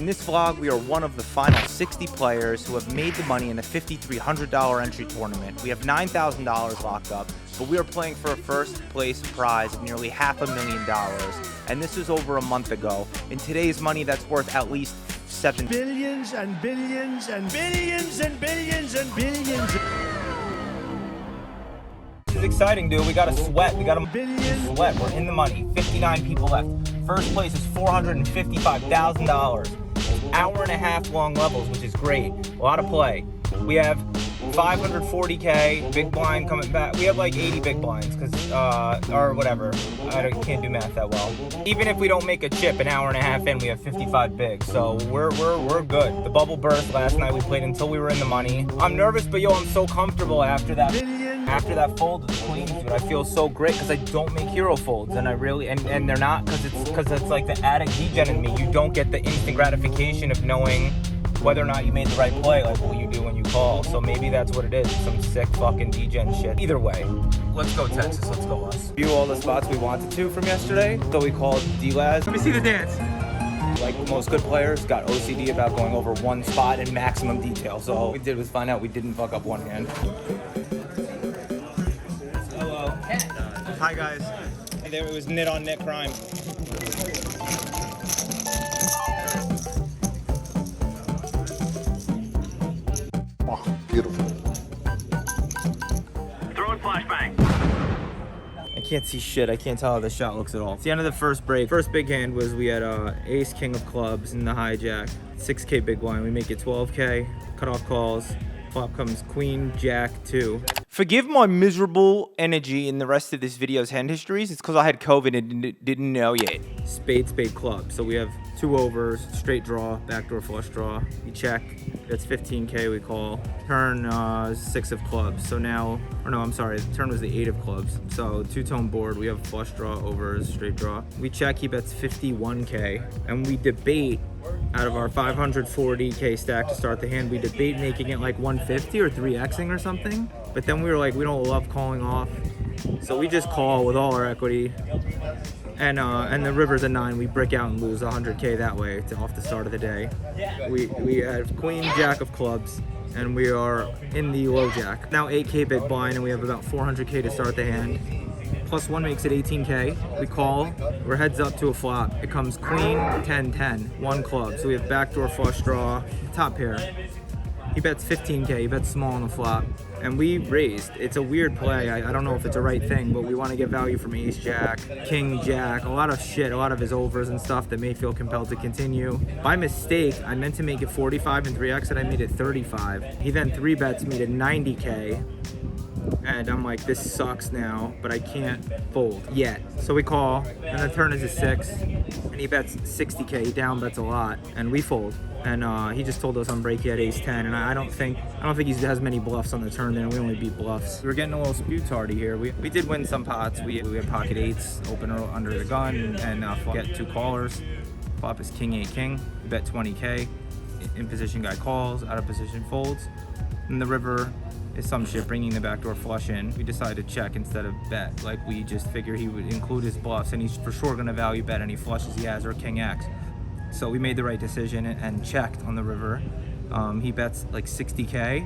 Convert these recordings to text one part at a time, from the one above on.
In this vlog, we are one of the final 60 players who have made the money in the $5,300 entry tournament. We have $9,000 locked up, but we are playing for a first place prize of nearly $500,000. And this was over a month ago. In today's money, that's worth at least $7 billions and billions and billions and billions and billions. This is exciting, dude. We got to sweat. We got to sweat. We're in the money. 59 people left. First place is $455,000. Hour and a half long levels, which is great. A lot of play. We have 540K big blind coming back. We have like 80 big blinds because or whatever. I can't do math that well. Even if we don't make a chip an hour and a half in, we have 55 big. So we're good. The bubble burst last night. We played until we were in the money. I'm nervous, but yo, I'm so comfortable after that. After that fold of the queens, dude, I feel so great because I don't make hero folds, and I really and they're not because it's like the addict degen in me. You don't get the instant gratification of knowing whether or not you made the right play, like what you do when you call. So maybe that's what it is, some sick fucking degen shit. Either way, let's go Texas, let's go us. View all the spots we wanted to from yesterday, so we called D-Laz. Let me see the dance. Like most good players, got OCD about going over one spot in maximum detail. So all we did was find out we didn't fuck up one hand. Hello. Hi guys. There it was knit on knit crime. Beautiful. Throwing flashbang. I can't see shit. I can't tell how the shot looks at all. It's the end of the first break. First big hand was we had ace king of clubs in the hijack. 6K big blind. We make it 12K. Cut off calls. Flop comes queen, jack, 2. Forgive my miserable energy in the rest of this video's hand histories. It's because I had COVID and didn't know yet. Spade, spade, club. So we have 2 overs, straight draw, backdoor flush draw. We check. That's 15K. We call. Turn 6 of clubs. So now, or no, I'm sorry. The turn was the 8 of clubs. So 2-tone board. We have flush draw, overs, straight draw. We check. He bets 51K, and we debate. Out of our 540K stack to start the hand, we debate making it like 150 or 3xing or something. But then we were like, we don't love calling off, so we just call with all our equity. And the river's a 9. We brick out and lose 100K that way off the start of the day. We have queen, jack of clubs, and we are in the low jack. Now 8K big blind, and we have about 400K to start the hand. +1 makes it 18K. We call. We're heads up to a flop. It comes queen, 10, 10, 1 club. So we have backdoor flush draw, top pair. He bets 15K. He bets small on the flop. And we raised. It's a weird play. I don't know if it's a right thing, but we want to get value from ace jack, king jack, a lot of shit, a lot of his overs and stuff that may feel compelled to continue. By mistake, I meant to make it 45 and 3x, and I made it 35. He then 3 bets me to 90K. And I'm like, this sucks now, but I can't fold yet. So we call, and the turn is a 6, and he bets 60K. He down bets a lot, and we fold. And he just told us on break he had ace 10, and I don't think he has many bluffs on the turn there. We only beat bluffs. We're getting a little spew tardy here. We did win some pots. We had pocket 8s, open under the gun, and get 2 callers. Flop is king 8 king. We bet 20K. In position guy calls, out of position folds. And the river is some shit, bringing the backdoor flush in. We decided to check instead of bet. Like, we just figure he would include his bluffs, and he's for sure gonna value bet any flushes he has or king X. So we made the right decision and checked on the river. He bets like 60K,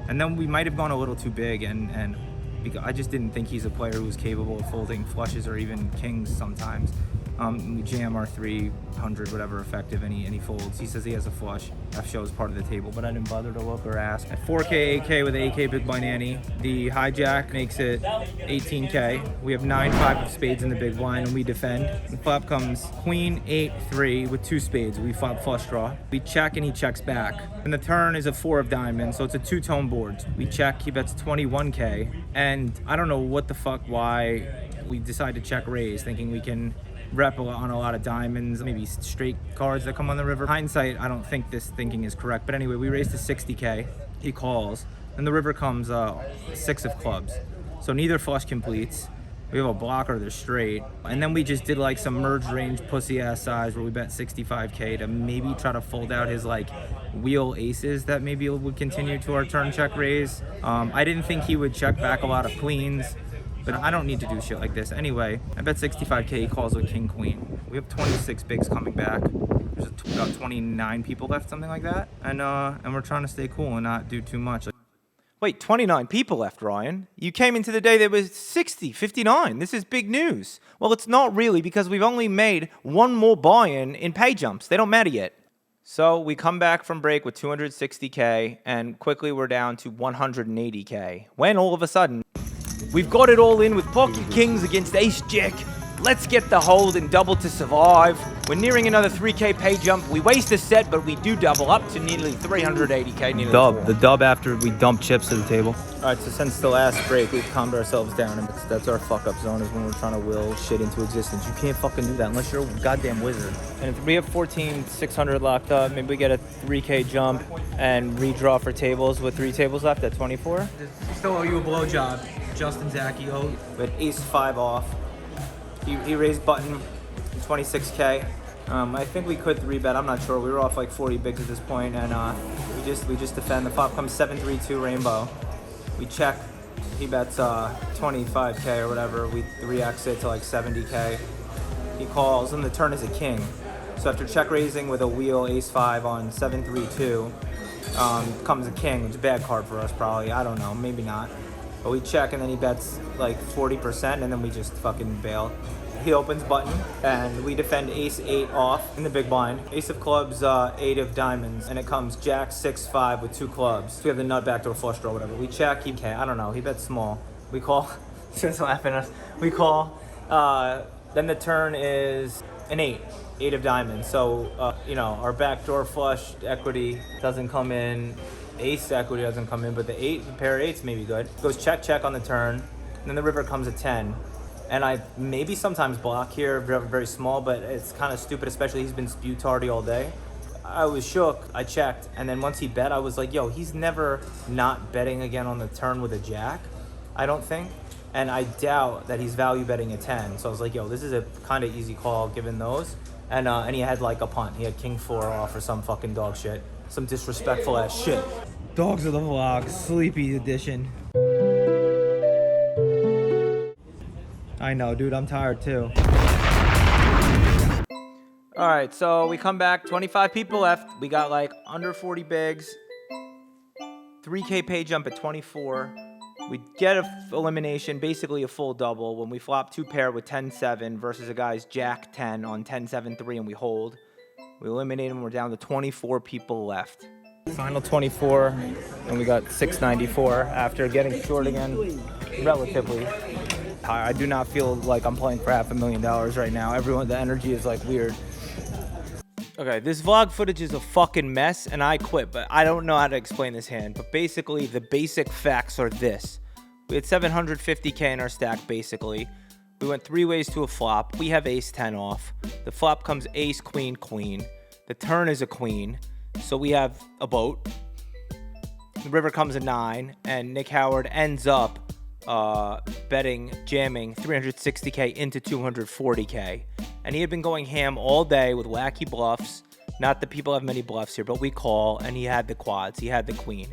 and then we might have gone a little too big, and because I just didn't think he's a player who was capable of folding flushes or even kings sometimes. We jam our 300 whatever effective, and he folds. He says he has a flush. F shows part of the table, but I didn't bother to look or ask. At 4K, 8K with 8K big blind ante, the hijack makes it 18K. We have 9-5 of spades in the big blind, and we defend. And flop comes queen 8-3 with 2 spades. We flop flush draw. We check, and he checks back. And the turn is a 4 of diamonds, so it's a 2-tone board. We check. He bets 21K, and I don't know what the fuck why we decided to check raise, thinking we can rep on a lot of diamonds, maybe straight cards that come on the river. Hindsight, I don't think this thinking is correct, but anyway, we raised to 60K. He calls, and the river comes 6 of clubs. So neither flush completes. We have a blocker, they're straight. And then we just did like some merge range pussy ass size where we bet 65K to maybe try to fold out his like wheel aces that maybe would continue to our turn check raise. I didn't think he would check back a lot of queens. but I don't need to do shit like this. Anyway, I bet 65K he calls with king queen. We have 26 bigs coming back, There's about 29 people left, something like that. And we're trying to stay cool and not do too much. Wait, 29 people left, Ryan. You came into the day there was 60, 59. This is big news. Well, it's not really because we've only made one more buy-in in pay jumps. They don't matter yet. So we come back from break with 260K, and quickly we're down to 180K. When all of a sudden, we've got it all in with pocket kings against ace jack. Let's get the hold and double to survive. We're nearing another 3K pay jump. We waste a set, but we do double up to nearly 380K. Nearly the dub after we dump chips to the table. All right, so since the last break, we've calmed ourselves down, and that's our fuck-up zone, is when we're trying to will shit into existence. You can't fucking do that unless you're a goddamn wizard. And if we have 14,600 locked up, maybe we get a 3K jump and redraw for tables with 3 tables left at 24. Still owe you a blowjob, Justin Zachy. With ace 5 off. He raised button 26K. I think we could 3-bet. I'm not sure. We were off like 40 bigs at this point, and we just defend. The flop comes 7-3-2 rainbow. We check. He bets 25K or whatever. We 3x it to like 70K. He calls, and the turn is a king. So after check raising with a wheel ace 5 on 7-3-2, comes a king, which is a bad card for us probably. I don't know, maybe not. But we check, and then he bets like 40%, and then we just fucking bail. He opens button, and we defend ace 8 off in the big blind. Ace of clubs, 8 of diamonds, and it comes jack 6-5 with 2 clubs. So we have the nut backdoor flush draw, whatever. We check, I don't know, he bets small. We call, he's laughing at us. We call, then the turn is an 8 of diamonds. So, you know, our backdoor flush equity doesn't come in. Ace equity doesn't come in, but the pair of 8s may be good. Goes check, check on the turn, and then the river comes a 10. And I maybe sometimes block here, very, very small, but it's kind of stupid, especially he's been spew-tardy all day. I was shook, I checked, and then once he bet, I was like, yo, he's never not betting again on the turn with a jack, I don't think. And I doubt that he's value betting a 10. So I was like, yo, this is a kind of easy call given those. And he had like a punt. He had king 4 off or some fucking dog shit. Some disrespectful ass shit. Dogs of the vlog, sleepy edition. I know, dude, I'm tired too. All right, so we come back, 25 people left. We got like under 40 bigs, 3K pay jump at 24. We get a elimination, basically a full double, when we flop 2 pair with 10-7 versus a guy's jack 10 on 10-7-3, and we hold. We eliminate him, we're down to 24 people left. Final 24, and we got 694 after getting short again, relatively. I do not feel like I'm playing for $500,000 right now. The energy is like weird. Okay, this vlog footage is a fucking mess, and I quit, but I don't know how to explain this hand. But basically, the basic facts are this. We had 750K in our stack, basically. We went 3 ways to a flop. We have ace 10 off. The flop comes ace, queen, queen. The turn is a queen, so we have a boat. The river comes a 9, and Nick Howard ends up betting, jamming 360K into 240K. And he had been going ham all day with wacky bluffs. Not that people have many bluffs here, but we call, and he had the quads. He had the queen.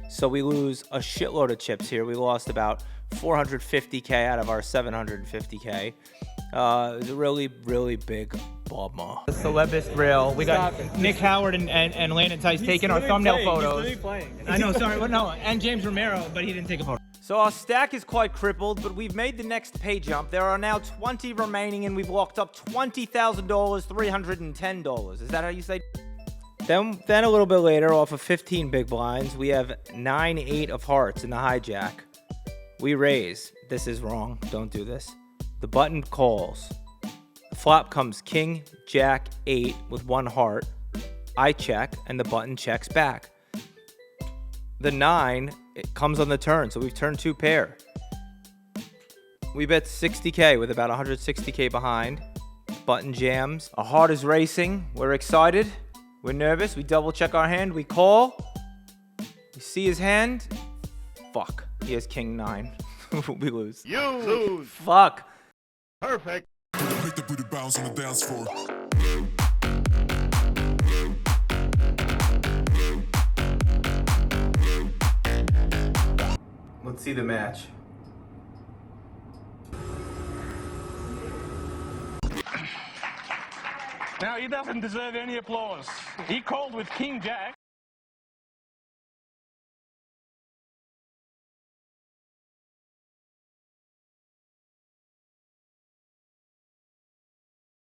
So we lose a shitload of chips here. We lost about 450K out of our 750K. It was a really, really big bobma. The celebist rail. We got Nick Howard and Landon Tice taking our thumbnail photos. I know, sorry, but no, and James Romero, but he didn't take a photo. So our stack is quite crippled, but we've made the next pay jump. There are now 20 remaining, and we've locked up $20,000, $310. Is that how you say? Then a little bit later, off of 15 big blinds, we have 9-8 of hearts in the hijack. We raise. This is wrong. Don't do this. The button calls. The flop comes king, jack, 8 with 1 heart. I check, and the button checks back. The 9, it comes on the turn, so we've turned 2 pair. We bet 60K with about 160K behind. Button jams. Our heart is racing. We're excited. We're nervous. We double check our hand. We call. We see his hand. Fuck. He has king 9. We lose. You lose. Fuck. Perfect. Make the booty bounce on the dance floor. Let's see the match. Now, he doesn't deserve any applause. He called with King Jack.